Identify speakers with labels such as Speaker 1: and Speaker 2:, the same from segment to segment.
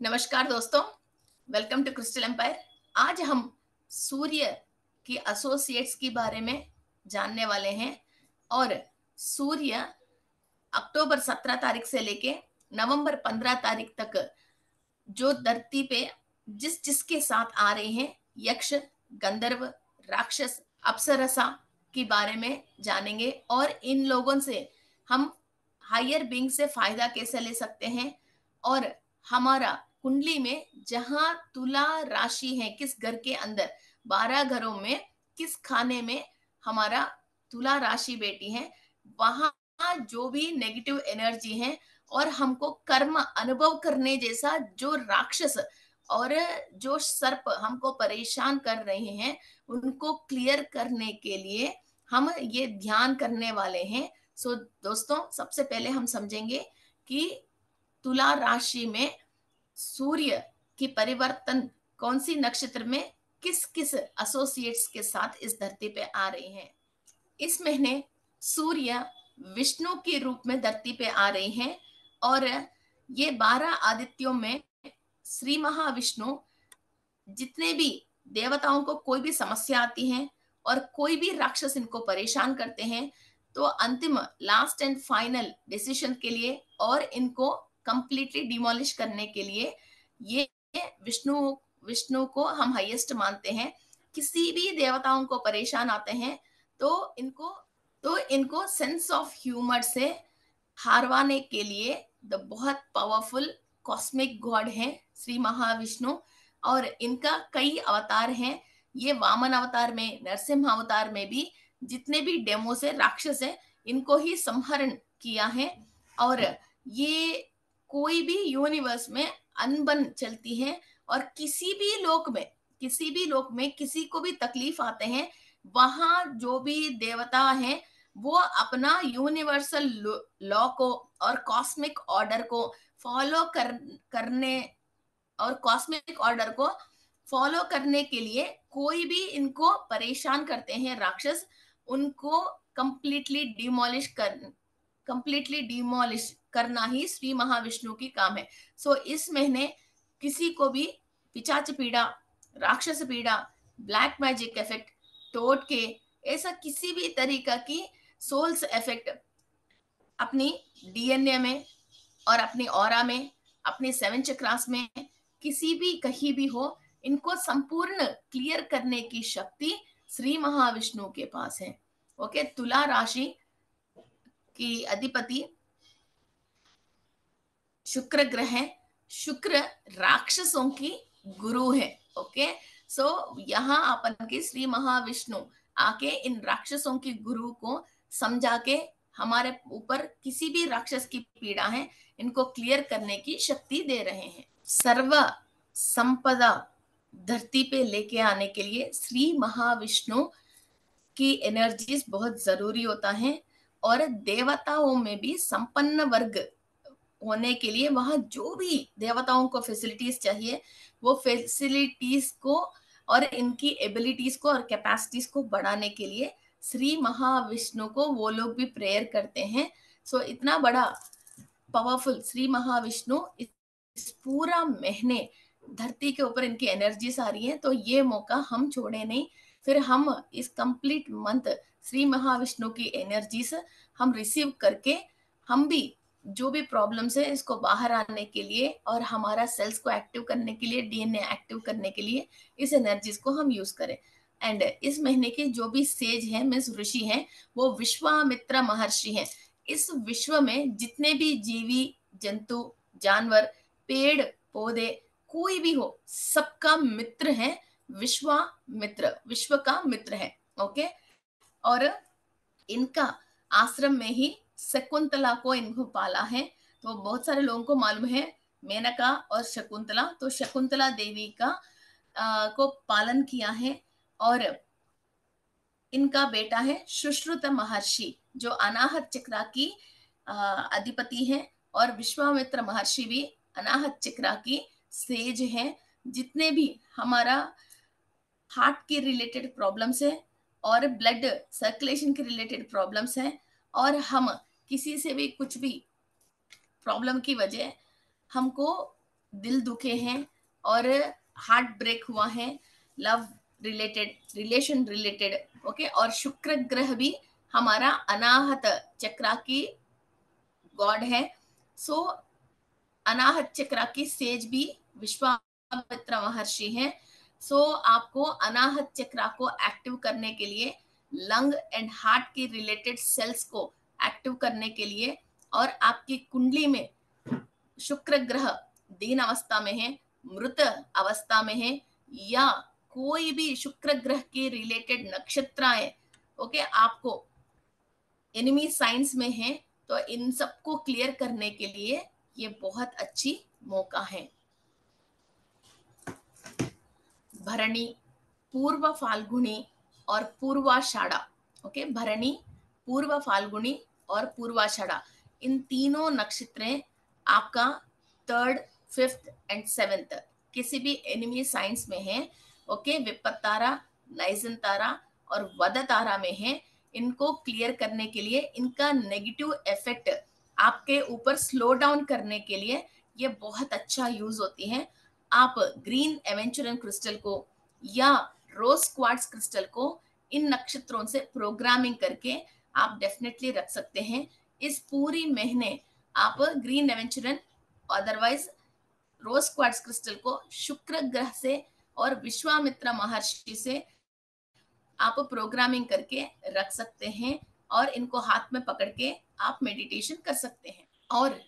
Speaker 1: नमस्कार दोस्तों, welcome to crystal empire. आज हम सूर्य की एसोसिएट्स के बारे में जानने वाले हैं। और सूर्य अक्टूबर 17 तारीख से लेके नवंबर 15 तारीख तक जो धरती पे जिस जिसके साथ आ रहे हैं, यक्ष, गंधर्व, राक्षस, अप्सरसा के बारे में जानेंगे। और इन लोगों से हम हायर बीइंग से फायदा कैसे ले सकते हैं, और हमारा कुंडली में जहां तुला राशि है, किस घर के अंदर 12 घरों में किस खाने में हमारा तुला राशि बैठी है, वहां जो भी नेगेटिव एनर्जी है और हमको कर्म अनुभव करने जैसा जो राक्षस और जो सर्प हमको परेशान कर रहे हैं, उनको क्लियर करने के लिए हम ये ध्यान करने वाले हैं। सो दोस्तों, सबसे पहले हम समझेंगे कि तुला राशि में सूर्य की परिवर्तन कौन सी नक्षत्र में किस किस एसोसिएट्स के साथ इस धरती पे आ रहे हैं। इस महीने सूर्य विष्णु के रूप में धरती पे आ रहे हैं, और ये 12 आदित्यों में श्री महाविष्णु जितने भी देवताओं को कोई भी समस्या आती है और कोई भी राक्षस इनको परेशान करते हैं, तो अंतिम लास्ट एंड फाइनल डिसीजन के लिए और इनको कंप्लीटली डिमोलिश करने के लिए ये विष्णु विष्णु को हम हाईएस्ट मानते हैं। किसी भी देवताओं को परेशान आते हैं तो इनको सेंस ऑफ ह्यूमर से हारवाने के लिए द बहुत पावरफुल कॉस्मिक गॉड है श्री महाविष्णु। और इनका कई अवतार हैं। ये वामन अवतार में, नरसिम्हा अवतार में भी जितने भी डेमो से राक्षस है, इनको ही संहरण किया है। और ये कोई भी यूनिवर्स में अनबन चलती है, और किसी भी लोक में किसी को भी तकलीफ आते हैं, वहां जो भी देवता हैं वो अपना यूनिवर्सल लॉ को और कॉस्मिक ऑर्डर को फॉलो करने और कॉस्मिक ऑर्डर को फॉलो करने के लिए कोई भी इनको परेशान करते हैं राक्षस, उनको कंप्लीटली डिमोलिश करना ही श्री महाविष्णु की काम है। सो इस महीने किसी को भी पिचाच पीड़ा, राक्षस पीड़ा, ब्लैक मैजिक इफेक्ट, टोटके, ऐसा किसी भी तरीका की सोल्स इफेक्ट अपनी डीएनए में और अपनी ऑरा में, अपने 7 चक्रास में, किसी भी कहीं भी हो, इनको संपूर्ण क्लियर करने की शक्ति श्री महाविष्णु के पास है। ओके, तुला राशि की अधिपति शुक्र ग्रह है। शुक्र राक्षसों की गुरु है। ओके, सो यहाँ अपन के श्री महाविष्णु आके इन राक्षसों की गुरु को समझा के हमारे ऊपर किसी भी राक्षस की पीड़ा है, इनको क्लियर करने की शक्ति दे रहे हैं। सर्व संपदा धरती पे लेके आने के लिए श्री महाविष्णु की एनर्जीज बहुत जरूरी होता है। और देवताओं में भी संपन्न वर्ग होने के लिए वहां जो भी देवताओं को फैसिलिटीज चाहिए, वो फैसिलिटीज को और इनकी एबिलिटीज को और कैपेसिटीज को बढ़ाने के लिए श्री महाविष्णु को वो लोग भी प्रेयर करते हैं। सो इतना बड़ा पावरफुल श्री महाविष्णु इस पूरा महीने धरती के ऊपर इनकी एनर्जीज आ रही है, तो ये मौका हम छोड़े नहीं। फिर हम इस कंप्लीट मंथ श्री महाविष्णु की एनर्जीज हम रिसीव करके हम भी जो भी प्रॉब्लम्स है इसको बाहर आने के लिए और हमारा सेल्स को एक्टिव करने के लिए, डीएनए एक्टिव करने के लिए इस एनर्जीज को हम यूज करें। एंड इस महीने के जो भी सेज हैं, मीन्स ऋषि हैं, वो विश्वामित्र महर्षि हैं। इस विश्व में जितने भी जीवी जंतु, जानवर, पेड़ पौधे, कोई भी हो, सबका मित्र है विश्वामित्र, विश्व का मित्र है। ओके, और इनका आश्रम में ही शकुंतला को इनको पाला है। तो बहुत सारे लोगों को मालूम है मेनका और शकुंतला, तो शकुंतला देवी का को पालन किया है। और इनका बेटा है सुश्रुत महर्षि, जो अनाहत चक्रा की अधिपति है, और विश्वामित्र महर्षि भी अनाहत चक्रा की सेज है। जितने भी हमारा हार्ट के रिलेटेड प्रॉब्लम्स है और ब्लड सर्कुलेशन के रिलेटेड प्रॉब्लम्स हैं, और हम किसी से भी कुछ भी प्रॉब्लम की वजह हमको दिल दुखे हैं और हार्ट ब्रेक हुआ है, love related, relation related, okay. और शुक्र ग्रह भी हमारा अनाहत चक्रा की गॉड है। सो अनाहत चक्रा की सेज भी विश्वामित्र महर्षि हैं। सो आपको अनाहत चक्रा को एक्टिव करने के लिए, लंग एंड हार्ट की रिलेटेड सेल्स को एक्टिव करने के लिए, और आपकी कुंडली में शुक्र ग्रह दीन अवस्था में है, मृत अवस्था में है, या कोई भी शुक्र ग्रह के रिलेटेड नक्षत्राएं, ओके, आपको एनिमी साइंस में है, तो इन सबको क्लियर करने के लिए ये बहुत अच्छी मौका है। भरणी, पूर्व फाल्गुनी और पूर्वाषाढ़ा, ओके, भरणी, पूर्व फाल्गुनी और पूर्वाषाढ़ा, इन तीनों नक्षत्रें आपका 3rd, 5th एंड 7th किसी भी एनिमी साइंस में है, ओके। विपत तारा, नाइजन तारा और वद तारा में है। इनको क्लियर करने के लिए, इनका नेगेटिव इफेक्ट आपके ऊपर स्लो डाउन करने के लिए ये बहुत अच्छा यूज होती है। आप ग्रीन एवेंचुरन क्रिस्टल को या रोज क्वार्ट्ज क्रिस्टल को इन नक्षत्रों से प्रोग्रामिंग करके आप डेफिनेटली रख सकते हैं। इस पूरी महीने आप ग्रीन एवेंचुरन, अदरवाइज रोज क्वार्ट्ज क्रिस्टल को शुक्र ग्रह से और विश्वामित्र महर्षि से आप प्रोग्रामिंग करके रख सकते हैं, और इनको हाथ में पकड़ के आप मेडिटेशन कर सकते हैं। और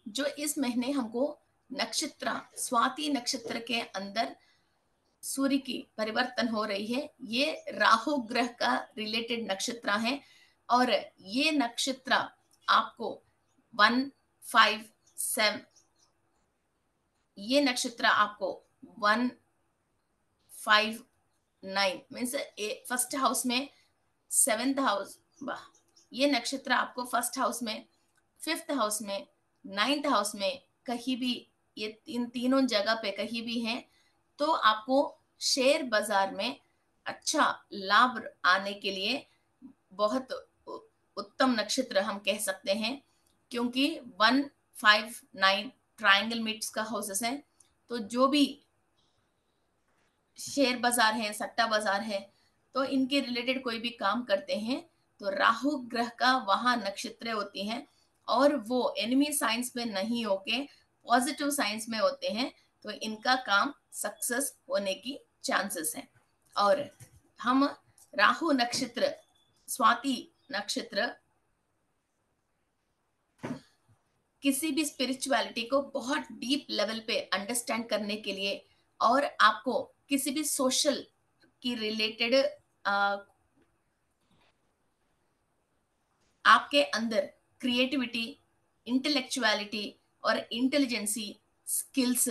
Speaker 1: जो इस महीने हमको नक्षत्र, स्वाति नक्षत्र के अंदर सूर्य की परिवर्तन हो रही है, ये राहु ग्रह का रिलेटेड नक्षत्र है। और ये नक्षत्र आपको 1, 5, 7, ये नक्षत्र आपको 1, 5, 9 मीन्स फर्स्ट हाउस में, 7th हाउस, ये नक्षत्र आपको फर्स्ट हाउस में, 5th हाउस में, 9th हाउस में कहीं भी, ये इन तीनों जगह पे कहीं भी हैं, तो आपको शेयर बाजार में अच्छा लाभ आने के लिए बहुत उत्तम नक्षत्र हम कह सकते हैं, क्योंकि 1, 5, 9 ट्रायंगल मीट्स का हाउसेस है। तो जो भी शेयर बाजार है, सट्टा बाजार है, तो इनके रिलेटेड कोई भी काम करते हैं तो राहु ग्रह का वहां नक्षत्र होती हैं, और वो एनिमी साइंस में नहीं होके पॉजिटिव साइंस में होते हैं, तो इनका काम सक्सेस होने की चांसेस हैं। और हम राहु नक्षत्र, स्वाति नक्षत्र किसी भी स्पिरिचुअलिटी को बहुत डीप लेवल पे अंडरस्टैंड करने के लिए, और आपको किसी भी सोशल की रिलेटेड आपके अंदर क्रिएटिविटी, इंटेलेक्चुअलिटी और इंटेलिजेंसी, स्किल्स,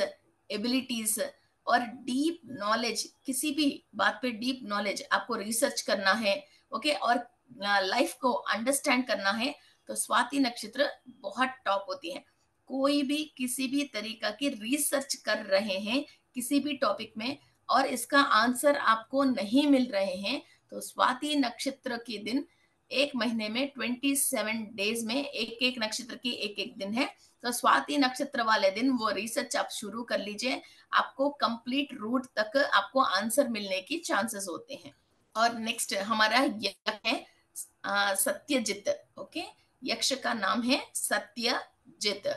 Speaker 1: एबिलिटीज और डीप नॉलेज, किसी भी बात पे डीप नॉलेज आपको रिसर्च करना है, ओके, और लाइफ को अंडरस्टैंड करना है, तो स्वाति नक्षत्र बहुत टॉप होती है। कोई भी किसी भी तरीका की रिसर्च कर रहे हैं किसी भी टॉपिक में, और इसका आंसर आपको नहीं मिल रहे हैं, तो स्वाति नक्षत्र के दिन, एक महीने में 27 डेज में एक एक नक्षत्र की एक एक दिन है, तो स्वाति नक्षत्र वाले दिन वो रिसर्च आप शुरू कर लीजिए, आपको कंप्लीट रूट तक आपको आंसर मिलने की चांसेस होते हैं। और नेक्स्ट हमारा यक्ष है सत्यजित, ओके, यक्ष का नाम है सत्यजित।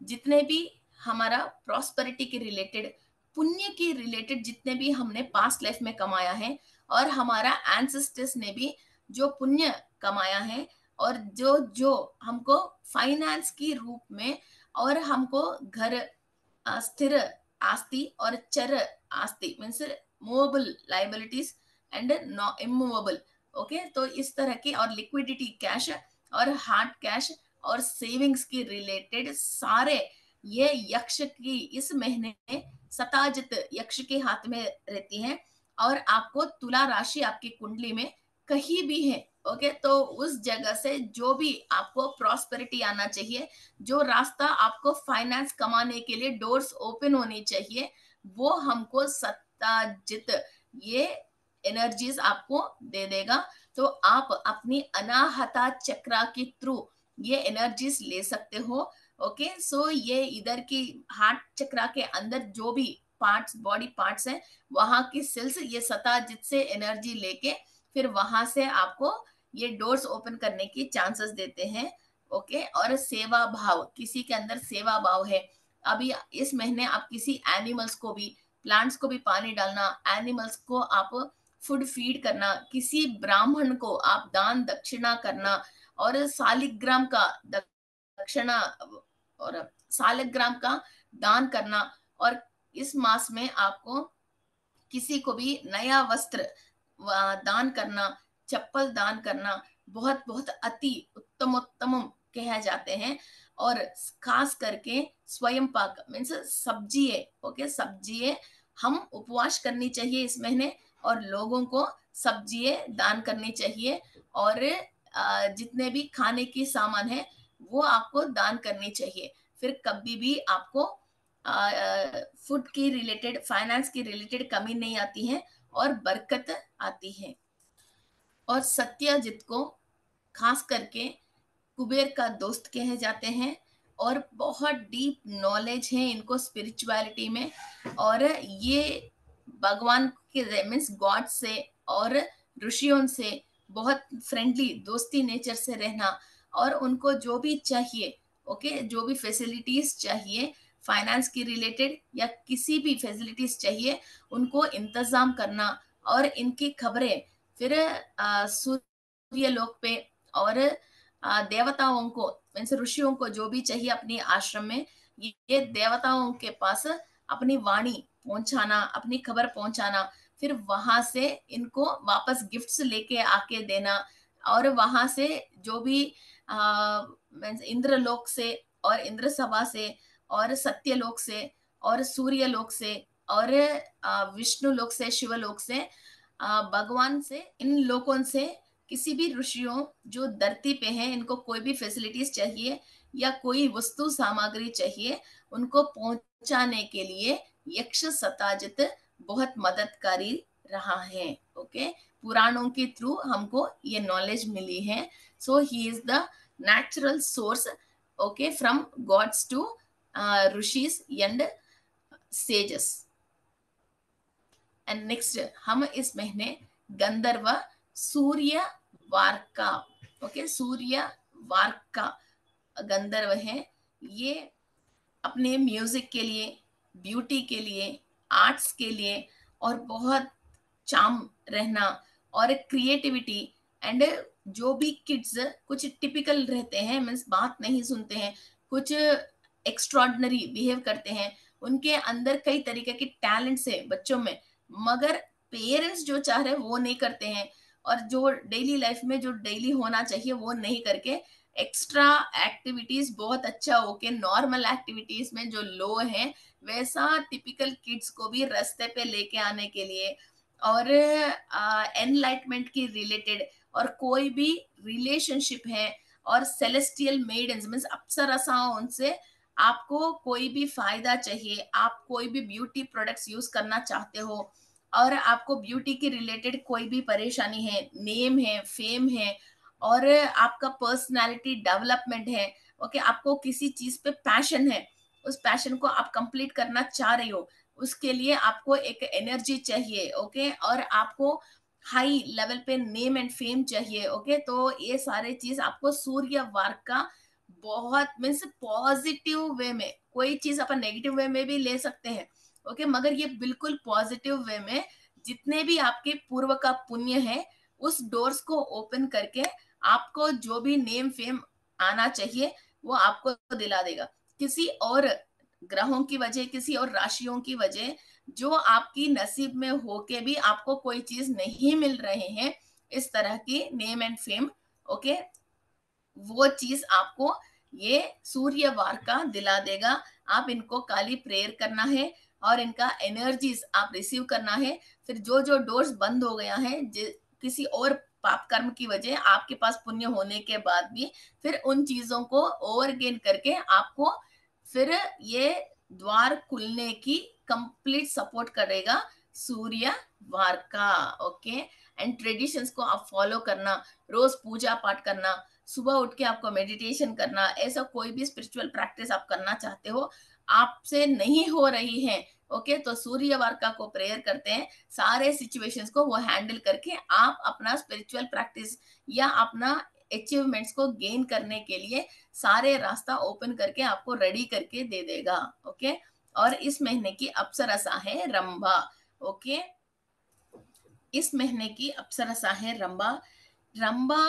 Speaker 1: जितने भी हमारा प्रॉस्पेरिटी के रिलेटेड, पुण्य के रिलेटेड जितने भी हमने पास्ट लाइफ में कमाया है, और हमारा एंसेस्टर्स ने भी जो पुण्य कमाया है, और जो जो हमको फाइनेंस की रूप में, और हमको घर, स्थिर आस्ति और चर आस्ति means movable liabilities and immovable, okay, तो इस तरह की, और लिक्विडिटी कैश और हार्ड कैश और सेविंग्स की रिलेटेड सारे ये यक्ष की इस महीने सताजित यक्ष के हाथ में रहती हैं। और आपको तुला राशि आपकी कुंडली में कहीं भी है, ओके, तो उस जगह से जो भी आपको प्रॉस्पेरिटी आना चाहिए, जो रास्ता आपको फाइनेंस कमाने के लिए डोर्स ओपन होनी चाहिए, वो हमको सत्ताजित ये एनर्जीज आपको दे देगा। तो आप अपनी अनाहता चक्रा के थ्रू ये एनर्जीज ले सकते हो, ओके, सो ये इधर की हार्ट चक्रा के अंदर जो भी पार्ट्स, बॉडी पार्ट्स हैं, वहां की सेल्स ये सताजित से एनर्जी लेके फिर वहां से आपको ये डोर्स ओपन करने की चांसेस देते हैं। ओके, और सेवा भाव, किसी के अंदर सेवा भाव है, अभी इस महीने आप किसी एनिमल्स को भी, प्लांट्स को भी पानी डालना, एनिमल्स को आप फूड फीड करना, किसी ब्राह्मण को आप दान दक्षिणा करना, और सालिग्राम का दक्षिणा और सालिग्राम का दान करना, और इस मास में आपको किसी को भी नया वस्त्र दान करना, चप्पल दान करना बहुत बहुत अति उत्तम उत्तम कहे जाते हैं। और खास करके स्वयं पाक मीन्स सब्जिए, ओके, सब्जिए हम उपवास करनी चाहिए इस महीने, और लोगों को सब्जिए दान करनी चाहिए, और जितने भी खाने की सामान है वो आपको दान करनी चाहिए। फिर कभी भी आपको फूड की रिलेटेड, फाइनेंस की रिलेटेड कमी नहीं आती है, और बरकत आती है। और सत्यजित को खास करके कुबेर का दोस्त कहे जाते हैं, और बहुत डीप नॉलेज है इनको स्पिरिचुअलिटी में, और ये भगवान के मीन्स गॉड से और ऋषियों से बहुत फ्रेंडली, दोस्ती नेचर से रहना, और उनको जो भी चाहिए, ओके, जो भी फैसिलिटीज चाहिए फाइनेंस की रिलेटेड या किसी भी फैसिलिटीज चाहिए, उनको इंतजाम करना, और इनकी खबरें फिर सूर्य लोक पे और देवताओं को मीन्स ऋषियों को जो भी चाहिए अपने आश्रम में, ये देवताओं के पास अपनी वाणी पहुंचाना, अपनी खबर पहुंचाना, फिर वहां से इनको वापस गिफ्ट्स लेके आके देना, और वहां से जो भी मीन्स इंद्रलोक से और इंद्र सभा से और सत्यलोक से और सूर्य लोक से और विष्णु लोक से, शिवलोक से, भगवान से, इन लोगों से किसी भी ऋषियों जो धरती पे हैं, इनको कोई भी फैसिलिटीज चाहिए या कोई वस्तु सामग्री चाहिए, उनको पहुंचाने के लिए यक्ष सताजित बहुत मददकारी रहा है। ओके, पुराणों के थ्रू हमको ये नॉलेज मिली है। So he is the natural source, okay, from gods to rishis and sages. And next हम इस महीने गंधर्व सूर्य वार्का, ओके, सूर्य वार्का गंधर्व है, ये अपने म्यूजिक के लिए, ब्यूटी के लिए, आर्ट्स के लिए, और बहुत चार्म रहना और क्रिएटिविटी, एंड जो भी किड्स कुछ टिपिकल रहते हैं, मीन्स बात नहीं सुनते हैं, कुछ एक्स्ट्रॉर्डनरी बिहेव करते हैं, उनके अंदर कई तरीके के टैलेंट्स है बच्चों में, मगर पेरेंट्स जो चाह रहे हैं वो नहीं करते हैं, और जो डेली लाइफ में जो डेली होना चाहिए वो नहीं करके एक्स्ट्रा एक्टिविटीज बहुत अच्छा होके नॉर्मल एक्टिविटीज में जो लो है, वैसा टिपिकल किड्स को भी रास्ते पे लेके आने के लिए, और एनलाइटमेंट की रिलेटेड, और कोई भी रिलेशनशिप है, और सेलेस्टियल मेडन्स मीन्स अप्सरसाओं, उनसे आपको कोई भी फायदा चाहिए, आप कोई भी ब्यूटी प्रोडक्ट्स यूज करना चाहते हो, और आपको ब्यूटी के रिलेटेड कोई भी परेशानी है, नेम है, फेम है, और आपका पर्सनालिटी डेवलपमेंट है, ओके, आपको किसी चीज पे पैशन है, उस पैशन को आप कंप्लीट करना चाह रही हो, उसके लिए आपको एक एनर्जी चाहिए, ओके, और आपको हाई लेवल पे नेम एंड फेम चाहिए, ओके, तो ये सारे चीज आपको सूर्य वार का बहुत मीन्स पॉजिटिव वे में, कोई चीज अपन नेगेटिव वे में भी ले सकते हैं, ओके, मगर ये बिल्कुल पॉजिटिव वे में जितने भी आपके पूर्व का पुण्य है उस डोर्स को ओपन करके आपको जो भी नेम फेम आना चाहिए वो आपको दिला देगा। किसी और ग्रहों की वजह, किसी और राशियों की वजह जो आपकी नसीब में होके भी आपको कोई चीज नहीं मिल रहे हैं, इस तरह की नेम एंड फेम, ओके, वो चीज आपको ये सूर्यवार का दिला देगा। आप इनको काली प्रेयर करना है और इनका एनर्जीज आप रिसीव करना है। फिर जो जो डोर्स बंद हो गया है किसी और पाप कर्म की वजह, आपके पास पुण्य होने के बाद भी फिर उन चीजों को ओवर गेन करके आपको फिर ये द्वार खुलने की कंप्लीट सपोर्ट करेगा सूर्य वार का। ओके, एंड ट्रेडिशंस को आप फॉलो करना, रोज पूजा पाठ करना, सुबह उठ के आपको मेडिटेशन करना, ऐसा कोई भी स्पिरिचुअल प्रैक्टिस आप करना चाहते हो, आपसे नहीं हो रही है, ओके, तो सूर्य वार्का को प्रेयर करते हैं, सारे सिचुएशंस को वो हैंडल करके आप अपना स्पिरिचुअल प्रैक्टिस या अपना अचीवमेंट्स को गेन करने के लिए सारे रास्ता ओपन करके आपको रेडी करके दे देगा, ओके। और इस महीने की अप्सरसा है रंभा, ओके। इस महीने की अप्सरसा है रंभा। रंभा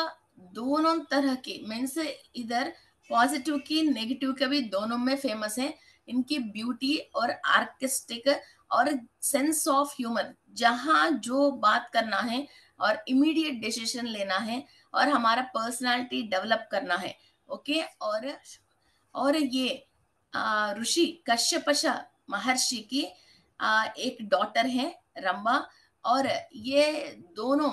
Speaker 1: दोनों तरह की मीन्स इधर पॉजिटिव की नेगेटिव के भी दोनों में फेमस है। इनकी ब्यूटी और आर्टिस्टिक और सेंस ऑफ ह्यूमर, जहाँ जो बात करना है और इमीडिएट डिसीजन लेना है और हमारा पर्सनालिटी डेवलप करना है, ओके। और ये ऋषि कश्यपश महर्षि की एक डॉटर है रंभा। और ये दोनों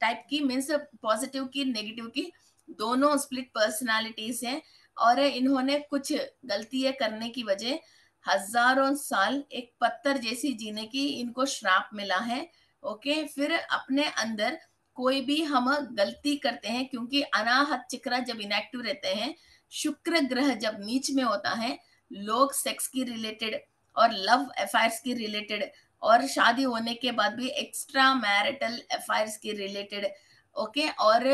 Speaker 1: टाइप की मीन्स पॉजिटिव की नेगेटिव की दोनों स्प्लिट पर्सनालिटीज हैं। और इन्होंने कुछ गलतियां करने की वजह हजारों साल एक पत्थर जैसी जीने की इनको श्राप मिला है, ओके। फिर अपने अंदर कोई भी हम गलती करते हैं, क्योंकि अनाहत चक्र जब इनएक्टिव रहते हैं, शुक्र ग्रह जब नीच में होता है, लोग सेक्स की रिलेटेड और लव अफेयर्स की रिलेटेड और शादी होने के बाद भी एक्स्ट्रा मैरिटल अफेयर्स के रिलेटेड, ओके। और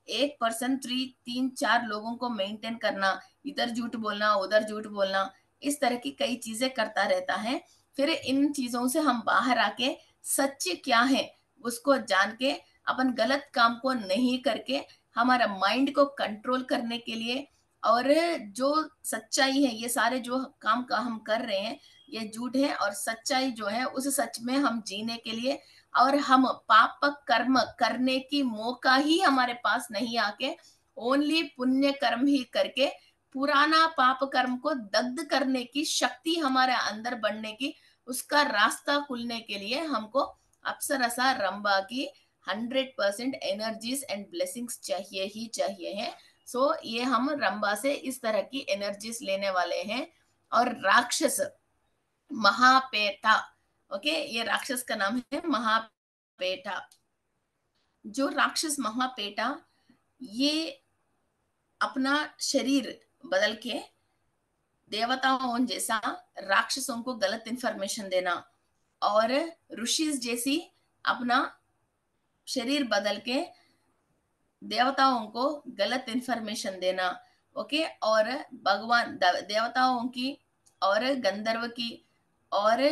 Speaker 1: एक पर्सन तीन चार लोगों को मेंटेन करना, इधर झूठ बोलना उधर झूठ बोलना, इस तरह की कई चीजें करता रहता है। फिर इन चीजों से हम बाहर आके सच क्या है उसको जान के अपन गलत काम को नहीं करके हमारा माइंड को कंट्रोल करने के लिए, और जो सच्चाई है, ये सारे जो काम का हम कर रहे हैं ये झूठ है, और सच्चाई जो है उस सच में हम जीने के लिए, और हम पाप कर्म करने की मौका ही हमारे पास नहीं आके ओनली पुण्य कर्म ही करके पुराना पाप कर्म को दग्ध करने की शक्ति हमारे अंदर बढ़ने की, उसका रास्ता खुलने के लिए हमको अप्सरसा रंभा की 100% एनर्जीज एंड ब्लेसिंग्स चाहिए ही चाहिए है। सो ये हम रंभा से इस तरह की एनर्जीज लेने वाले हैं। और राक्षस महापेटा, ओके, ये राक्षस का नाम है महापेटा। जो राक्षस महापेटा, ये अपना शरीर बदल के देवताओं जैसा राक्षसों को गलत इंफॉर्मेशन देना, और ऋषि जैसी अपना शरीर बदल के देवताओं को गलत इंफॉर्मेशन देना, ओके। और भगवान देवताओं की और गंधर्व की और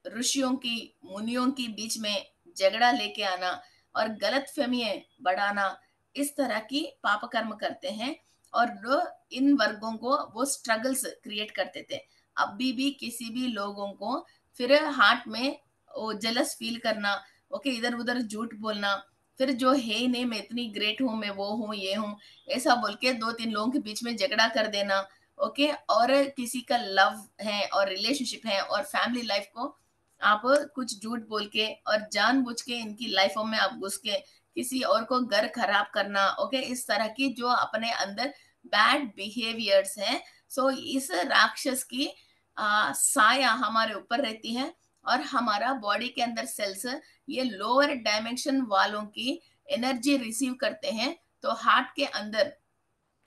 Speaker 1: ऋषियों की मुनियों की बीच में झगड़ा लेके आना और गलत फहमियां बढ़ाना, इस तरह की पाप कर्म करते हैं। और इन वर्गों को वो स्ट्रगल्स क्रिएट करते थे। अभी भी किसी भी लोगों को फिर हार्ट में वो जेलस फील करना, ओके, इधर उधर झूठ बोलना, फिर जो है नहीं मैं इतनी ग्रेट हूँ, मैं वो हूँ ये हूँ, ऐसा बोल के दो तीन लोगों के बीच में झगड़ा कर देना, ओके। और किसी का लव है और रिलेशनशिप है और फैमिली लाइफ को आप कुछ झूठ बोल के और जानबूझ के इनकी लाइफों में आप घुस के किसी और को घर खराब करना, ओके, इस तरह की जो अपने अंदर बैड बिहेवियर्स हैं। सो इस राक्षस की साया हमारे ऊपर रहती है, और हमारा बॉडी के अंदर सेल्स ये लोअर डायमेंशन वालों की एनर्जी रिसीव करते हैं। तो हार्ट के अंदर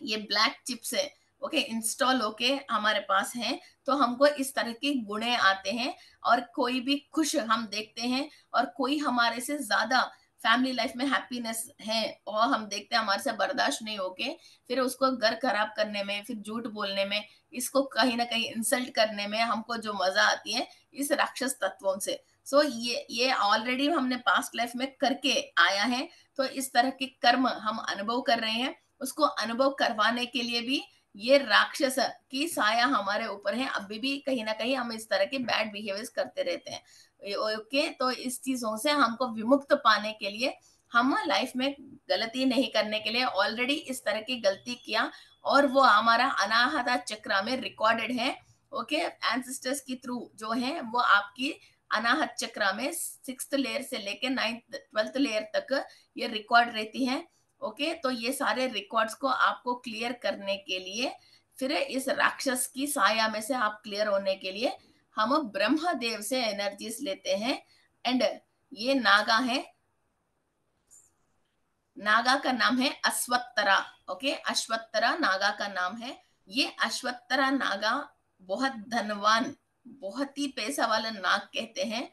Speaker 1: ये ब्लैक चिप्स है, ओके, इंस्टॉल होके हमारे पास हैं। तो हमको इस तरह के गुणे आते हैं, और कोई भी खुश हम देखते हैं, और कोई हमारे से ज्यादा फैमिली लाइफ में हैप्पीनेस है और हम देखते हैं हमारे से बर्दाश्त नहीं होके फिर उसको घर खराब करने में, फिर झूठ बोलने में, इसको कहीं ना कहीं इंसल्ट करने में हमको जो मजा आती है इस राक्षस तत्वों से। सो ये ऑलरेडी हमने पास्ट लाइफ में करके आया है, तो इस तरह के कर्म हम अनुभव कर रहे हैं, उसको अनुभव करवाने के लिए भी ये राक्षस की साया हमारे ऊपर है। अभी भी कहीं ना कहीं हम इस तरह के बैड बिहेवियर्स करते रहते हैं, ओके। तो इस चीजों से हमको विमुक्त पाने के लिए, हम लाइफ में गलती नहीं करने के लिए ऑलरेडी इस तरह की गलती किया, और वो हमारा अनाहता चक्र में रिकॉर्डेड है, ओके। एंसेस्टर्स की थ्रू जो है वो आपकी अनाहत चक्र में 6th लेयर से लेके 9th 12th लेयर तक ये रिकॉर्ड रहती है, ओके। तो ये सारे रिकॉर्ड्स को आपको क्लियर करने के लिए, फिर इस राक्षस की साया में से आप क्लियर होने के लिए हम ब्रह्मदेव से एनर्जीज लेते हैं। एंड ये नागा है, नागा का नाम है अश्वत्थरा। ओके, अश्वत्थरा नागा का नाम है। ये अश्वत्थरा नागा बहुत धनवान, बहुत ही पैसा वाला नाग कहते हैं।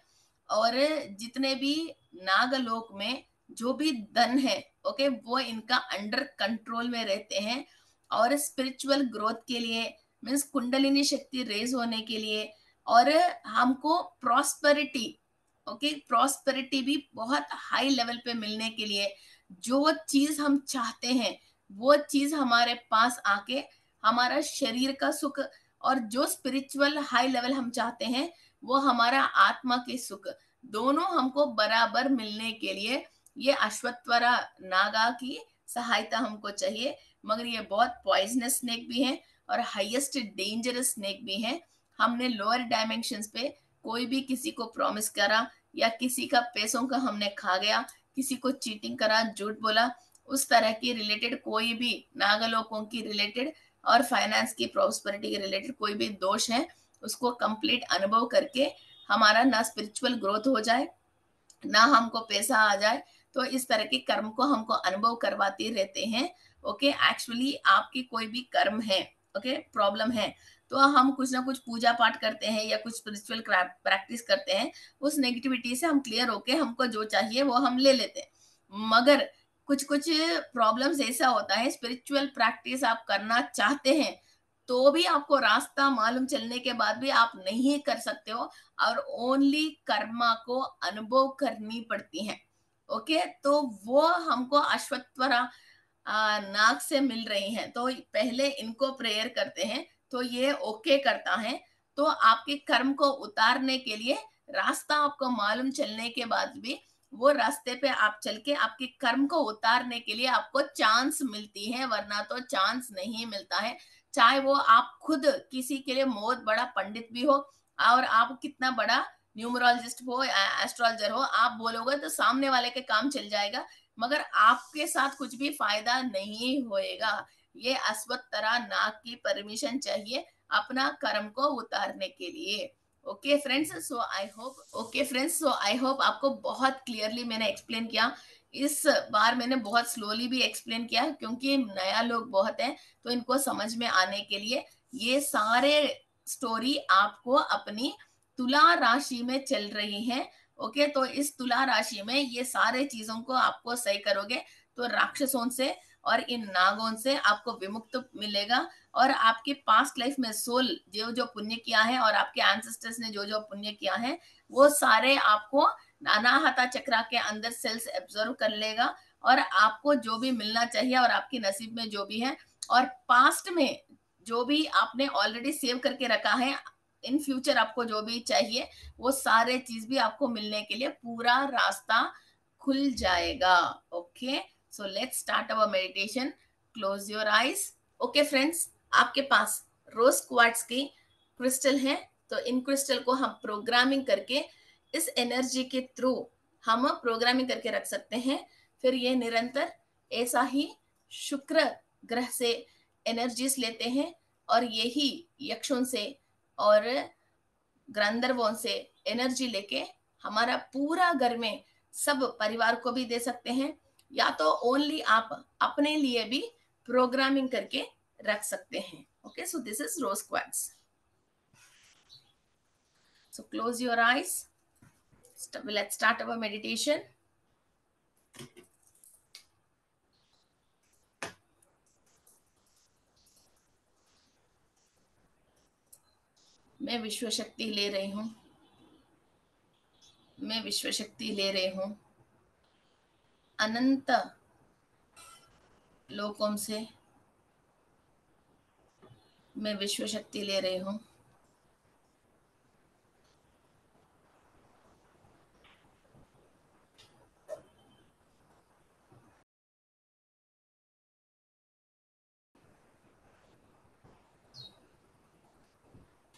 Speaker 1: और जितने भी नागलोक में जो भी धन है, ओके, वो इनका अंडर कंट्रोल में रहते हैं। और स्पिरिचुअल ग्रोथ के लिए, मीन्स कुंडलिनी शक्ति रेज होने के लिए, और हमको प्रॉस्पेरिटी, ओके, प्रॉस्पेरिटी भी बहुत हाई लेवल पे मिलने के लिए, जो चीज हम चाहते हैं वो चीज हमारे पास आके हमारा शरीर का सुख, और जो स्पिरिचुअल हाई लेवल हम चाहते हैं वो हमारा आत्मा के सुख, दोनों हमको बराबर मिलने के लिए ये अश्वत्थरा नागा की सहायता हमको चाहिए। मगर ये बहुत पॉइजनस स्नेक भी है और हाईएस्ट डेंजरस स्नेक भी है। हमने लोअर डायमेंशंस पे कोई भी किसी को प्रॉमिस करा या किसी का पैसों का हमने खा गया, किसी को चीटिंग करा, झूठ बोला, उस तरह की रिलेटेड कोई भी नागलोकों की रिलेटेड और फाइनेंस की प्रॉस्पेरिटी के रिलेटेड कोई भी दोष है, उसको कंप्लीट अनुभव करके हमारा ना स्पिरिचुअल ग्रोथ हो जाए, ना हमको पैसा आ जाए, तो इस तरह के कर्म को हमको अनुभव करवाते रहते हैं। ओके, एक्चुअली आपकी कोई भी कर्म है, ओके, प्रॉब्लम है, तो हम कुछ ना कुछ पूजा पाठ करते हैं या कुछ स्पिरिचुअल प्रैक्टिस करते हैं, उस नेगेटिविटी से हम क्लियर होके हमको जो चाहिए वो हम ले लेते हैं। मगर कुछ कुछ प्रॉब्लम्स ऐसा होता है, स्पिरिचुअल प्रैक्टिस आप करना चाहते हैं तो भी आपको रास्ता मालूम चलने के बाद भी आप नहीं कर सकते हो, और ओनली कर्मा को अनुभव करनी पड़ती है। ओके, तो वो हमको अश्वत्थरा नाग से मिल रही हैं, तो पहले इनको प्रेयर करते हैं तो ये ओके करता है। तो आपके कर्म को उतारने के लिए रास्ता आपको मालूम चलने के बाद भी वो रास्ते पे आप चल के आपके कर्म को उतारने के लिए आपको चांस मिलती है, वरना तो चांस नहीं मिलता है। चाहे वो आप खुद किसी के लिए बहुत बड़ा पंडित भी हो और आप कितना बड़ा न्यूमरोलॉजिस्ट हो, एस्ट्रोलॉजर हो, आप बोलोगे तो सामने वाले के काम चल जाएगा, मगर आपके साथ कुछ भी फायदा नहीं होएगा। ये अश्वत्थरा नाग की परमिशन चाहिए अपना कर्म को उतारने के लिए। Okay friends, so I hope आपको बहुत क्लियरली मैंने एक्सप्लेन किया। इस बार मैंने बहुत स्लोली भी एक्सप्लेन किया क्योंकि नया लोग बहुत हैं, तो इनको समझ में आने के लिए ये सारे स्टोरी आपको अपनी तुला राशि में चल रही है। ओके, तो इस तुला राशि में ये सारे चीजों को आपको सही करोगे तो राक्षसों से और इन नागों से आपको विमुक्त मिलेगा, और आपके पास्ट लाइफ में सोल जो जो पुण्य किया है और आपके एंसेस्टर्स ने जो जो पुण्य किया है वो सारे आपको अनाहता चक्रा के अंदर सेल्स एब्जॉर्व कर लेगा, और आपको जो भी मिलना चाहिए और आपके नसीब में जो भी है और पास्ट में जो भी आपने ऑलरेडी सेव करके रखा है, इन फ्यूचर आपको जो भी चाहिए वो सारे चीज भी आपको मिलने के लिए पूरा रास्ता खुल जाएगा। Okay, so let's start our meditation. Close your eyes. Okay friends, आपके पास रोज क्वार्ट्ज की क्रिस्टल है, तो इन क्रिस्टल को हम प्रोग्रामिंग करके इस एनर्जी के थ्रू हम प्रोग्रामिंग करके रख सकते हैं। फिर ये निरंतर ऐसा ही शुक्र ग्रह से एनर्जीज लेते हैं, और यही यक्षों से और गंधर्वों से एनर्जी लेके हमारा पूरा घर में सब परिवार को भी दे सकते हैं, या तो ओनली आप अपने लिए भी प्रोग्रामिंग करके रख सकते हैं। Okay, so this is rose quartz. So close your eyes, let's start our meditation। मैं विश्व शक्ति ले रही हूँ, मैं विश्व शक्ति ले रही हूँ अनंत लोकों से, मैं विश्व शक्ति ले रही हूँ।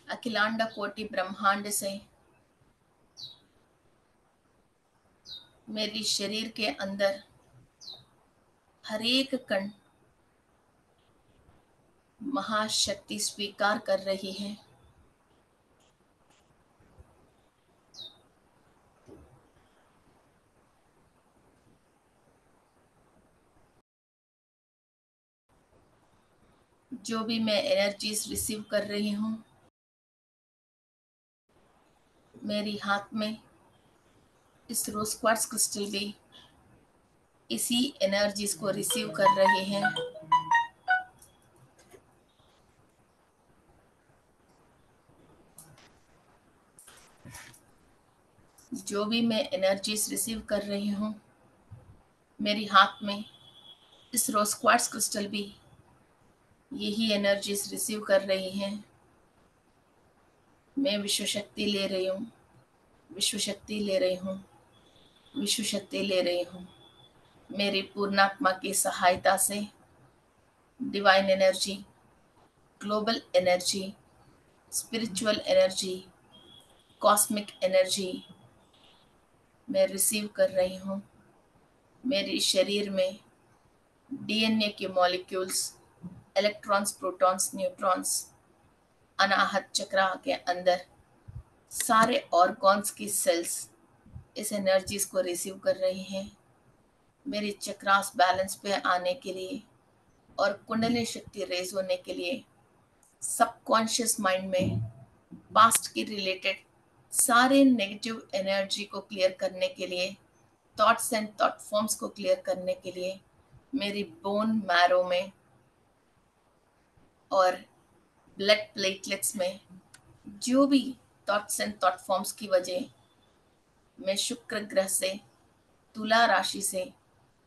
Speaker 1: अखिलांड कोटि ब्रह्मांड से मेरी शरीर के अंदर हर एक कण महाशक्ति स्वीकार कर रही है। जो भी मैं एनर्जीज रिसीव कर रही हूँ, मेरी हाथ में इस रोज क्वार्ट्ज क्रिस्टल भी इसी एनर्जीज को रिसीव कर रहे हैं। जो भी मैं एनर्जीज रिसीव कर रही हूँ, मेरी हाथ में इस रोज क्वार्ट्ज क्रिस्टल भी यही एनर्जीज रिसीव कर रही हैं। मैं विश्व शक्ति ले रही हूँ, विश्व शक्ति ले रही हूँ, विश्व शक्ति ले रही हूँ। मेरी पूर्णात्मा की सहायता से divine energy, global energy, spiritual energy, cosmic energy मैं रिसीव कर रही हूँ। मेरे शरीर में डीएनए के मॉलिक्यूल्स, इलेक्ट्रॉन्स, प्रोटॉन्स, न्यूट्रॉन्स अनाहत चक्रा के अंदर सारे ऑर्गन्स की सेल्स इस एनर्जीज को रिसीव कर रही हैं। मेरी चक्रास बैलेंस पे आने के लिए और कुंडली शक्ति रेज होने के लिए सबकॉन्शियस माइंड में पास्ट की रिलेटेड सारे नेगेटिव एनर्जी को क्लियर करने के लिए, थॉट्स एंड थॉट फॉर्म्स को क्लियर करने के लिए मेरी बोन मैरो में और ब्लड प्लेटलेट्स में जो भी थॉट्स एंड थॉट फॉर्म्स की वजह मैं शुक्र ग्रह से, तुला राशि से,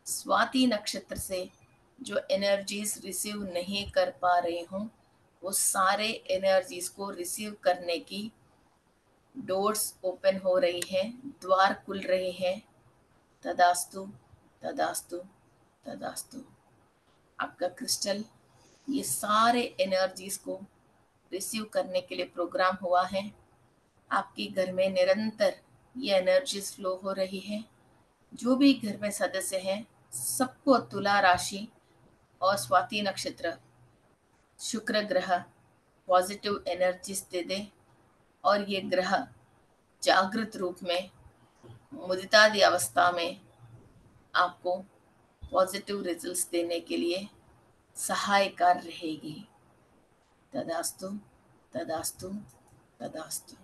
Speaker 1: स्वाति नक्षत्र से जो एनर्जीज रिसीव नहीं कर पा रही हूँ, वो सारे एनर्जीज को रिसीव करने की डोर्स ओपन हो रही हैं, द्वार खुल रहे हैं। तदास्तु, तदास्तु, तदास्तु। आपका क्रिस्टल ये सारे एनर्जीज को रिसीव करने के लिए प्रोग्राम हुआ है। आपके घर में निरंतर ये एनर्जीज फ्लो हो रही है। जो भी घर में सदस्य हैं, सबको तुला राशि और स्वाति नक्षत्र, शुक्र ग्रह पॉजिटिव एनर्जीज दे दे और ये ग्रह जागृत रूप में मुदितादि अवस्था में आपको पॉजिटिव रिजल्ट्स देने के लिए सहायकार रहेगी। तदास्तु, तदास्तु, तदास्तु।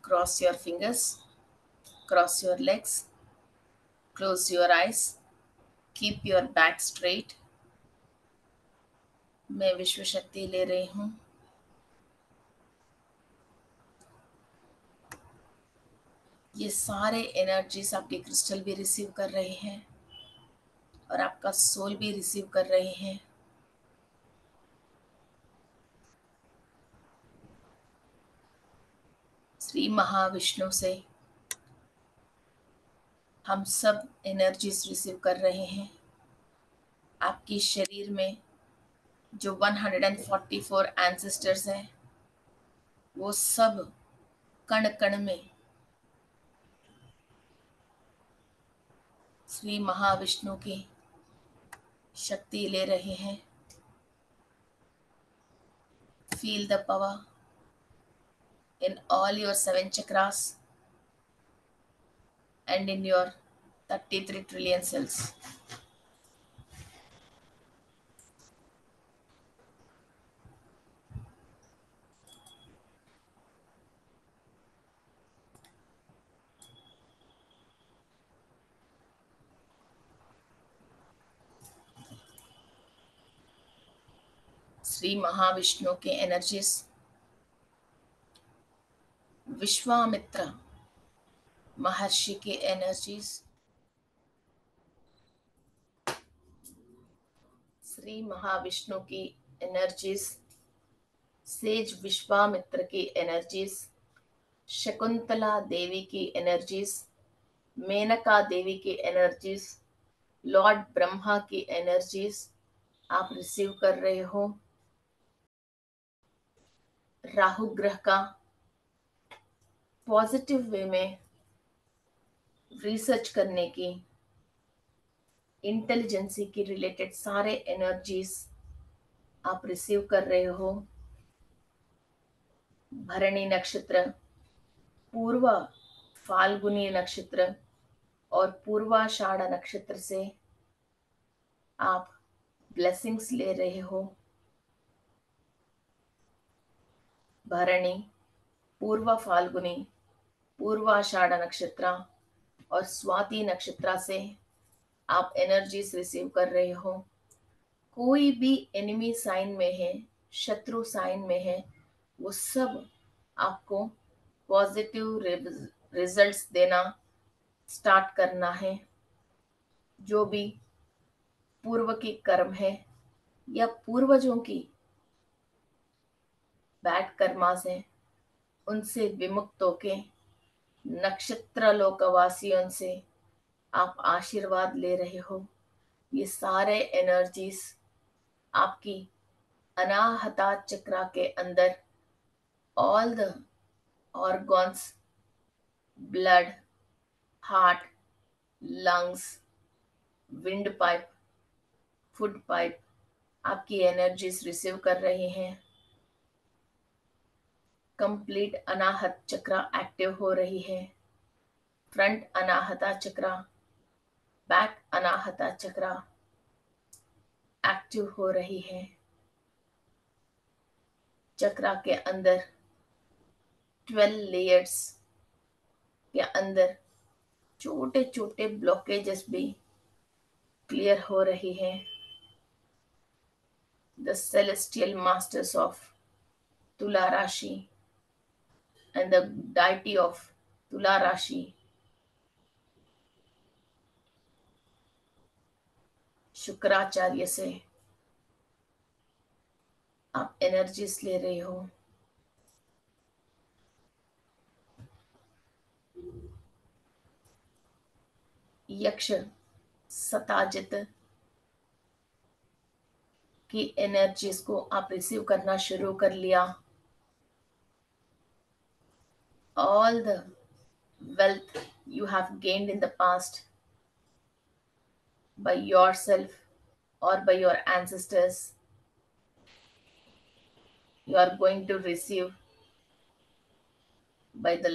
Speaker 1: Cross your fingers, cross your legs, close your eyes, keep your back straight. मैं विश्व शक्ति ले रही हूँ। ये सारे एनर्जीज आपके क्रिस्टल भी रिसीव कर रहे हैं और आपका सोल भी रिसीव कर रहे हैं। श्री महाविष्णु से हम सब एनर्जीज रिसीव कर रहे हैं। आपके शरीर में जो 144 एंसेस्टर्स हैं, वो सब कण कण में श्री महाविष्णु की शक्ति ले रहे हैं। Feel the power in all your 7 chakras and in your 33 trillion cells. Shri Mahavishnu के एनर्जीज, विश्वामित्र महर्षि के एनर्जीज, श्री महाविष्णु की एनर्जीज, सेज विश्वामित्र की एनर्जीज, शकुंतला देवी की एनर्जीज, मेनका देवी की एनर्जीज, लॉर्ड ब्रह्मा की एनर्जीज आप रिसीव कर रहे हो। राहु ग्रह का पॉजिटिव वे में रिसर्च करने की, इंटेलिजेंसी की रिलेटेड सारे एनर्जीज आप रिसीव कर रहे हो। भरणी नक्षत्र, पूर्व फाल्गुनी नक्षत्र, और पूर्वाषाढ़ नक्षत्र से आप ब्लेसिंग्स ले रहे हो। भरणी, पूर्व फाल्गुनी, पूर्वाषाढ़ नक्षत्र और स्वाति नक्षत्र से आप एनर्जीज रिसीव कर रहे हो। कोई भी एनिमी साइन में है, शत्रु साइन में है, वो सब आपको पॉजिटिव रिजल्ट्स देना स्टार्ट करना है। जो भी पूर्व की कर्म है या पूर्वजों की बैड कर्मास है, उनसे विमुक्त होके नक्षत्र लोकवासियों से आप आशीर्वाद ले रहे हो। ये सारे एनर्जीज आपकी अनाहता चक्रा के अंदर all the organs, blood, heart, lungs, wind pipe, food pipe आपकी एनर्जीज रिसीव कर रही हैं। कंप्लीट अनाहत चक्र एक्टिव हो रही है। फ्रंट अनाहता चक्र, बैक अनाहता चक्र एक्टिव हो रही है। चक्र के अंदर 12 लेयर्स के अंदर छोटे छोटे ब्लॉकेजेस भी क्लियर हो रही है। द सेलेस्टियल मास्टर्स ऑफ तुला राशि एंड द डाइटी ऑफ तुला राशि शुक्राचार्य से आप एनर्जीज ले रहे हो। यक्ष सताजित की एनर्जीज को आप रिसीव करना शुरू कर लिया। All the wealth you have gained in the past by yourself or by your ancestors, you are going to receive by the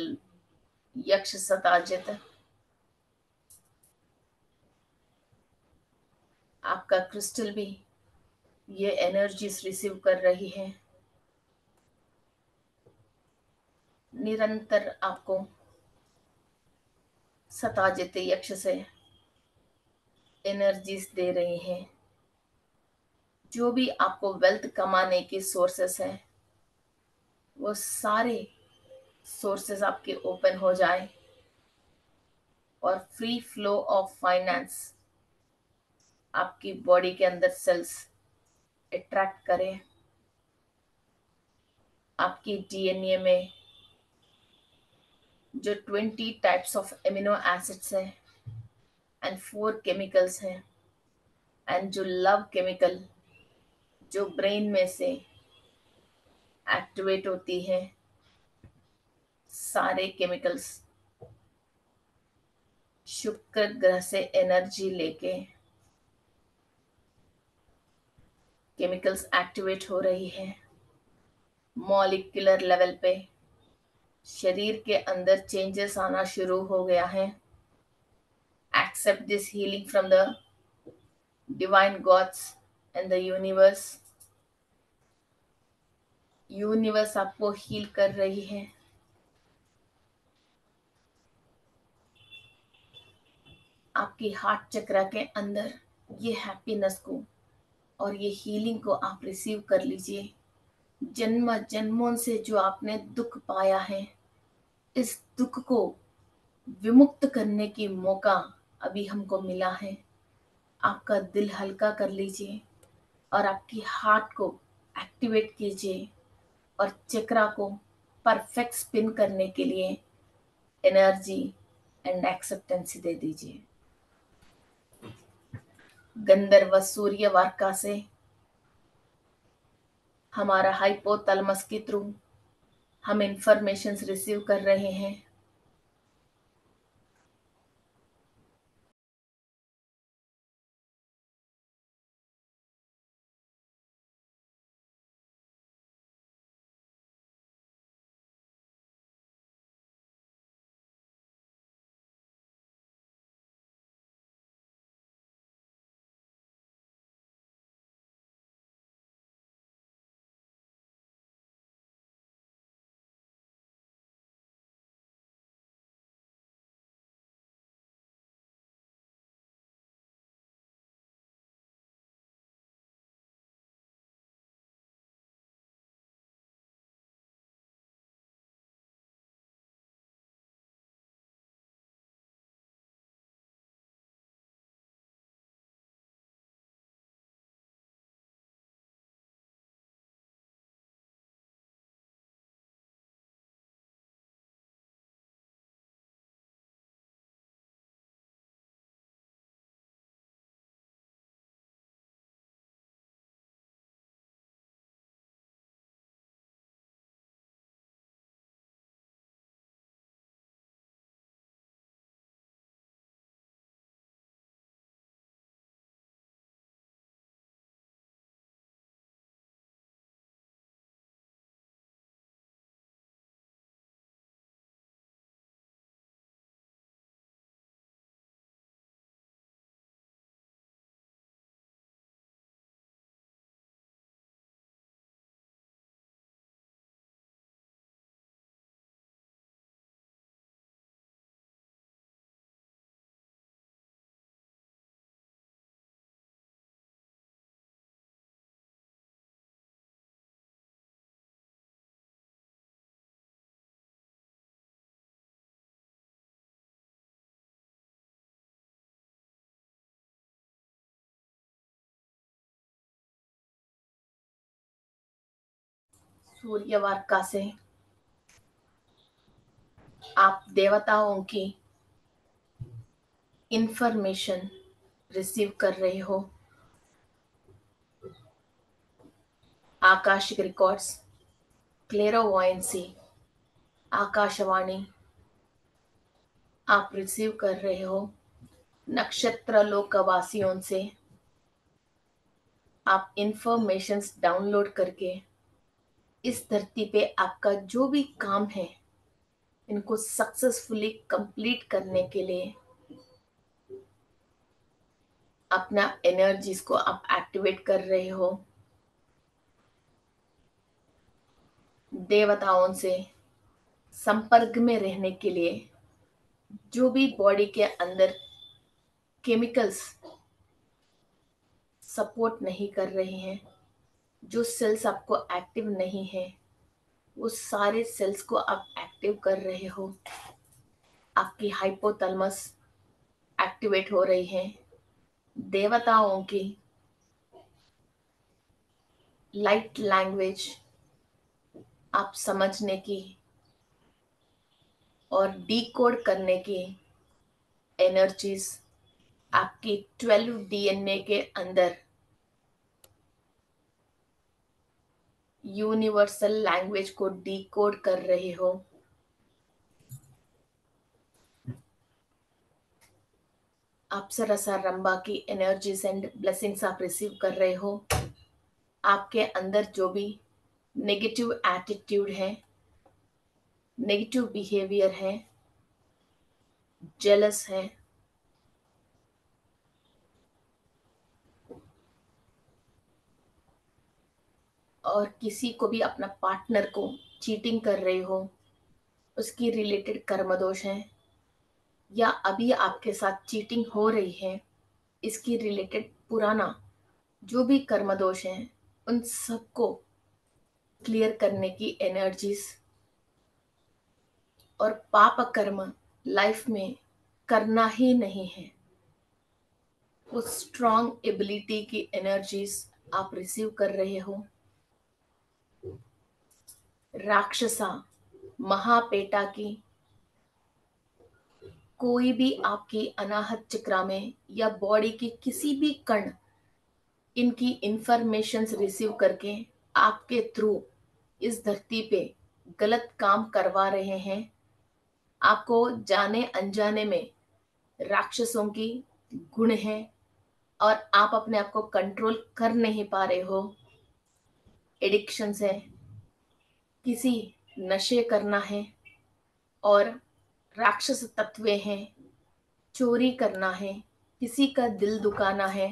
Speaker 1: yaksh satajit। आपका क्रिस्टल भी ये एनर्जीज रिसीव कर रही है। निरंतर आपको सताजित यक्ष से एनर्जीज दे रही हैं। जो भी आपको वेल्थ कमाने की सोर्सेस हैं, वो सारे सोर्सेस आपके ओपन हो जाए और फ्री फ्लो ऑफ फाइनेंस आपकी बॉडी के अंदर सेल्स अट्रैक्ट करें। आपकी डीएनए में जो 20 टाइप्स ऑफ एमिनो एसिड्स हैं एंड 4 केमिकल्स हैं, एंड जो लव केमिकल जो ब्रेन में से एक्टिवेट होती है, सारे केमिकल्स शुक्र ग्रह से एनर्जी लेके केमिकल्स एक्टिवेट हो रही है। मॉलिक्यूलर लेवल पे शरीर के अंदर चेंजेस आना शुरू हो गया है। Accept this healing from the divine gods and the universe. Universe आपको हील कर रही है। आपकी हार्ट चक्र के अंदर ये हैप्पीनेस को और ये हीलिंग को आप रिसीव कर लीजिए। जन्म जन्मों से जो आपने दुख पाया है, इस दुख को विमुक्त करने की मौका अभी हमको मिला है। आपका दिल हल्का कर लीजिए और आपकी हार्ट को एक्टिवेट कीजिए और चक्रा को परफेक्ट स्पिन करने के लिए एनर्जी एंड एक्सेप्टेंस दे दीजिए। गंधर्व सूर्य वार्का से हमारा हाइपोथैलेमस के थ्रू हम इंफॉर्मेशन रिसीव कर रहे हैं। सूर्यवार्का से आप देवताओं की इंफॉर्मेशन रिसीव कर रहे हो। आकाशिक रिकॉर्ड्स, क्लेरोवॉयंसी, आकाशवाणी आप रिसीव कर रहे हो। नक्षत्र लोकवासियों से आप इंफॉर्मेशंस डाउनलोड करके इस धरती पे आपका जो भी काम है इनको सक्सेसफुली कंप्लीट करने के लिए अपना एनर्जीज को आप एक्टिवेट कर रहे हो। देवताओं से संपर्क में रहने के लिए जो भी बॉडी के अंदर केमिकल्स सपोर्ट नहीं कर रहे हैं, जो सेल्स आपको एक्टिव नहीं है, वो सारे सेल्स को आप एक्टिव कर रहे हो। आपकी हाइपोथैलेमस एक्टिवेट हो रही है। देवताओं की लाइट लैंग्वेज आप समझने की और डीकोड करने की एनर्जीज आपकी 12 डीएनए के अंदर यूनिवर्सल लैंग्वेज को डीकोड कर रहे हो। अप्सरा रंबा की एनर्जीज एंड ब्लेसिंग्स आप रिसीव कर रहे हो। आपके अंदर जो भी नेगेटिव एटीट्यूड है, नेगेटिव बिहेवियर है, जेलस है, और किसी को भी अपना पार्टनर को चीटिंग कर रहे हो, उसकी रिलेटेड कर्म दोष है, या अभी आपके साथ चीटिंग हो रही है, इसकी रिलेटेड पुराना जो भी कर्म दोष है, उन सबको क्लियर करने की एनर्जीज और पाप कर्म लाइफ में करना ही नहीं है, वो स्ट्रॉन्ग एबिलिटी की एनर्जीज आप रिसीव कर रहे हो। राक्षसा महापेटा की कोई भी आपकी अनाहत चक्रा में या बॉडी की किसी भी कण इनकी इंफॉर्मेशंस रिसीव करके आपके थ्रू इस धरती पे गलत काम करवा रहे हैं। आपको जाने अनजाने में राक्षसों की गुण है और आप अपने आप को कंट्रोल कर नहीं पा रहे हो। एडिक्शंस है, किसी नशे करना है, और राक्षस तत्वे हैं, चोरी करना है, किसी का दिल दुखाना है,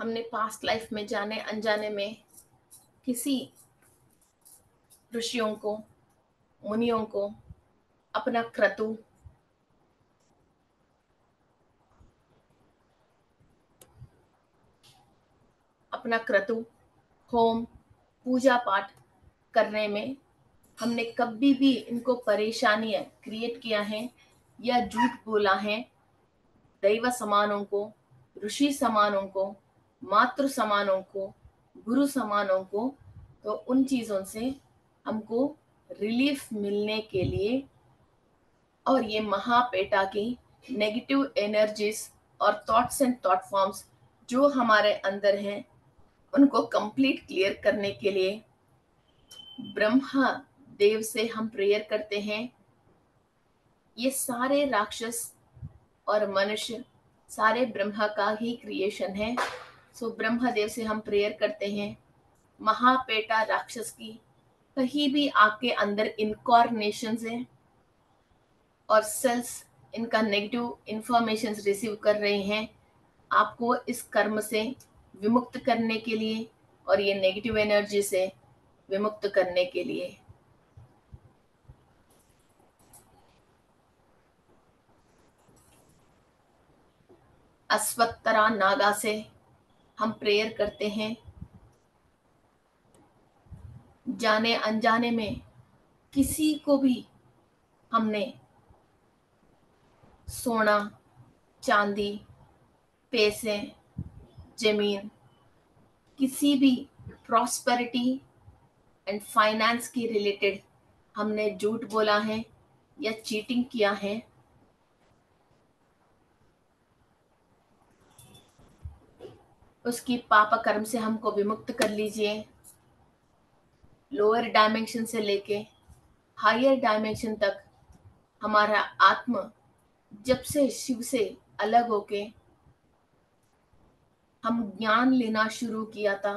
Speaker 1: हमने पास्ट लाइफ में जाने अनजाने में किसी ऋषियों को, मुनियों को अपना क्रतु होम पूजा पाठ करने में हमने कभी भी इनको परेशानियां क्रिएट किया है या झूठ बोला है दैव समानों को, ऋषि समानों को, मातृ समानों को, गुरु समानों को, तो उन चीजों से हमको रिलीफ मिलने के लिए और ये महापेटा की नेगेटिव एनर्जीज और थॉट्स एंड थॉट फॉर्म्स जो हमारे अंदर हैं उनको कंप्लीट क्लियर करने के लिए ब्रह्मा देव से हम प्रेयर करते हैं। ये सारे राक्षस और मनुष्य सारे ब्रह्मा का ही क्रिएशन है। सो ब्रह्मा देव से हम प्रेयर करते हैं महापेटा राक्षस की कहीं भी आपके अंदर इनकॉर्नेशन है और सेल्स इनका नेगेटिव इंफॉर्मेशन रिसीव कर रहे हैं, आपको इस कर्म से विमुक्त करने के लिए और ये नेगेटिव एनर्जी से विमुक्त करने के लिए अश्वत्थरा नागा से हम प्रेयर करते हैं। जाने अनजाने में किसी को भी हमने सोना, चांदी, पैसे, जमीन, किसी भी प्रॉस्पेरिटी एंड फाइनेंस की रिलेटेड हमने झूठ बोला है या चीटिंग किया है, उसकी पाप कर्म से हमको विमुक्त कर लीजिए। लोअर डायमेंशन से लेके हायर डायमेंशन तक हमारा आत्म जब से शिव से अलग होके हम ज्ञान लेना शुरू किया था,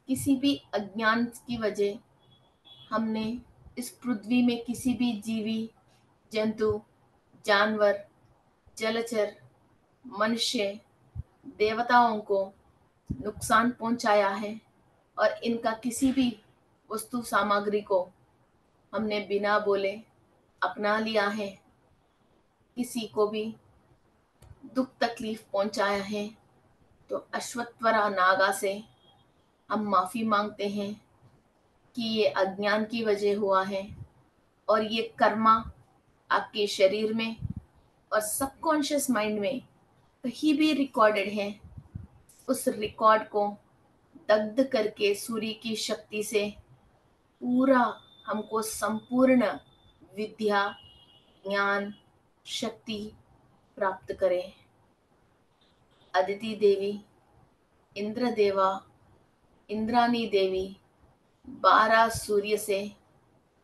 Speaker 1: किसी भी अज्ञान की वजह हमने इस पृथ्वी में किसी भी जीवी, जंतु, जानवर, जलचर, मनुष्य, देवताओं को नुकसान पहुंचाया है और इनका किसी भी वस्तु सामग्री को हमने बिना बोले अपना लिया है, किसी को भी दुख तकलीफ पहुंचाया है, तो अश्वत्थरा नागा से हम माफी मांगते हैं कि ये अज्ञान की वजह हुआ है और ये कर्मा आपके शरीर में और सबकॉन्शियस माइंड में कहीं भी रिकॉर्डेड है, उस रिकॉर्ड को दग्ध करके सूर्य की शक्ति से पूरा हमको संपूर्ण विद्या, ज्ञान, शक्ति प्राप्त करें। अदिति देवी, इंद्र देवा, इंद्रानी देवी, 12 सूर्य से,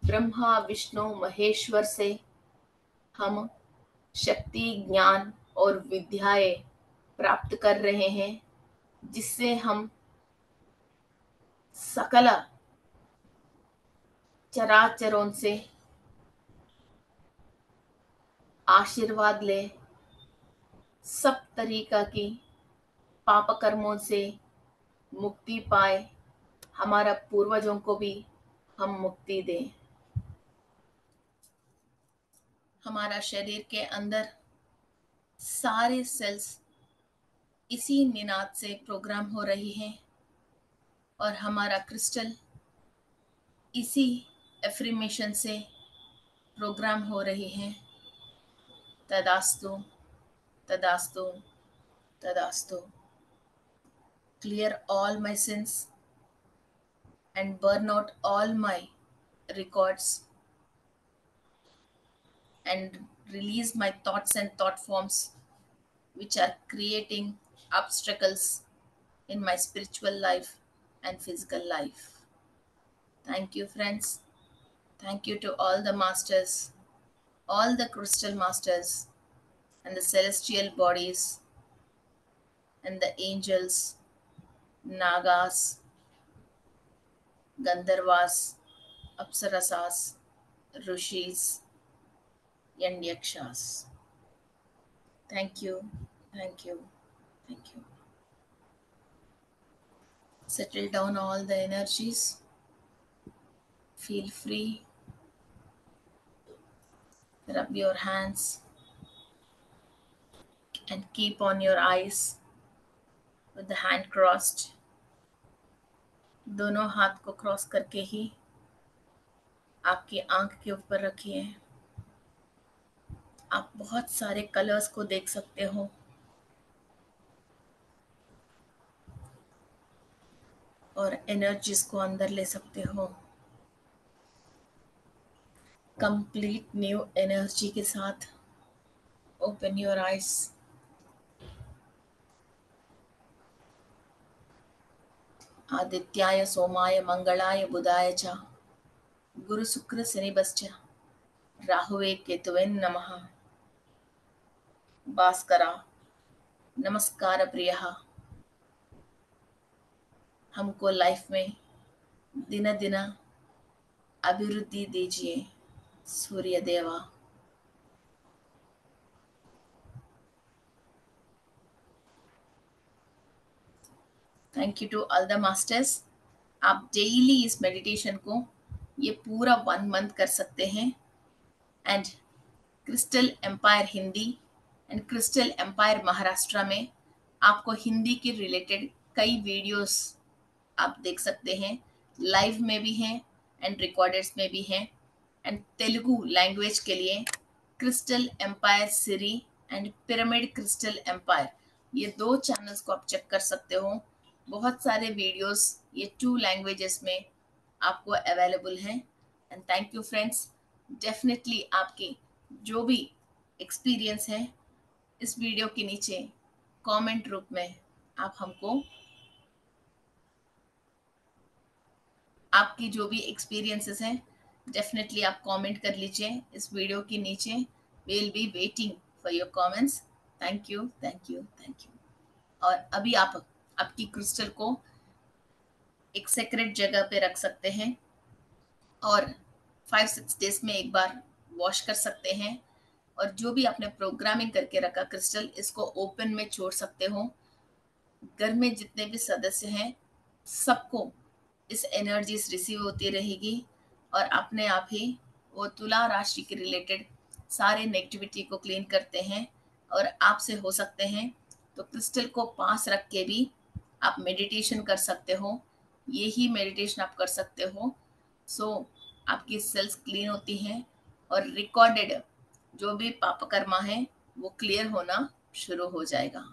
Speaker 1: ब्रह्मा विष्णु महेश्वर से हम शक्ति, ज्ञान और विद्याएं प्राप्त कर रहे हैं, जिससे हम सकल चराचरों से आशीर्वाद ले, सब तरीका की पाप कर्मों से मुक्ति पाए, हमारा पूर्वजों को भी हम मुक्ति दें। हमारा शरीर के अंदर सारे सेल्स इसी निनाद से प्रोग्राम हो रही हैं और हमारा क्रिस्टल इसी एफ्रीमेशन से प्रोग्राम हो रही हैं। तदास्तु, तदास्तु, तदास्तु। Clear all my sins and burn out all my records and release my thoughts and thought forms which are creating obstacles in my spiritual life and physical life. Thank you, friends. Thank you to all the masters, all the crystal masters, and the celestial bodies, and the angels, Nagas, Gandharvas, Apsarasas, Rishis, and Yakshas. Thank you, thank you, thank you. Settle down all the energies. Feel free. Rub your hands and keep on your eyes with the hand crossed. दोनों हाथ को cross करके ही आपकी आंख के ऊपर रखिए। आप बहुत सारे कलर्स को देख सकते हो। और एनर्जीज को अंदर ले सकते हो। कंप्लीट न्यू एनर्जी के साथ ओपन योर आइज। आदित्याय सोमाय मंगलाय बुधाय च गुरु शुक्र शनिभ्यश्च राहुवे केतवे नमः। भास्करा नमस्कार प्रियः। हमको लाइफ में दिन दिन अभिवृद्धि दीजिए Surya Deva. Thank you to all the masters. आप डेली इस मेडिटेशन को ये पूरा 1 मंथ कर सकते हैं। And crystal empire Hindi and crystal empire Maharashtra में आपको हिंदी के रिलेटेड कई वीडियोस आप देख सकते हैं। लाइव में भी हैं एंड रिकॉर्डेड्स में भी हैं। एंड तेलुगु लैंग्वेज के लिए क्रिस्टल एम्पायर सीरी एंड पिरामिड क्रिस्टल एम्पायर, ये 2 चैनल्स को आप चेक कर सकते हो। बहुत सारे वीडियोस ये 2 लैंग्वेजेस में आपको अवेलेबल हैं। And thank you friends. Definitely आपकी जो भी एक्सपीरियंस है इस वीडियो के नीचे कमेंट रूप में आप हमको आपकी जो भी एक्सपीरियंसेस हैं डेफिनेटली आप कमेंट कर लीजिए इस वीडियो के नीचे। We will be waiting for your comments. Thank you thank you thank you. और अभी आप आपकी क्रिस्टल को एक सेक्रेट जगह पे रख सकते हैं और 5-6 डेज में एक बार वॉश कर सकते हैं। और जो भी आपने प्रोग्रामिंग करके रखा क्रिस्टल, इसको ओपन में छोड़ सकते हो। घर में जितने भी सदस्य हैं सबको इस एनर्जीज रिसीव होती रहेगी और अपने आप ही वो तुला राशि के रिलेटेड सारे नेगेटिविटी को क्लीन करते हैं। और आपसे हो सकते हैं तो क्रिस्टल को पास रख के भी आप मेडिटेशन कर सकते हो। यही मेडिटेशन आप कर सकते हो। सो आपकी सेल्स क्लीन होती हैं और रिकॉर्डेड जो भी पाप कर्मा है वो क्लियर होना शुरू हो जाएगा।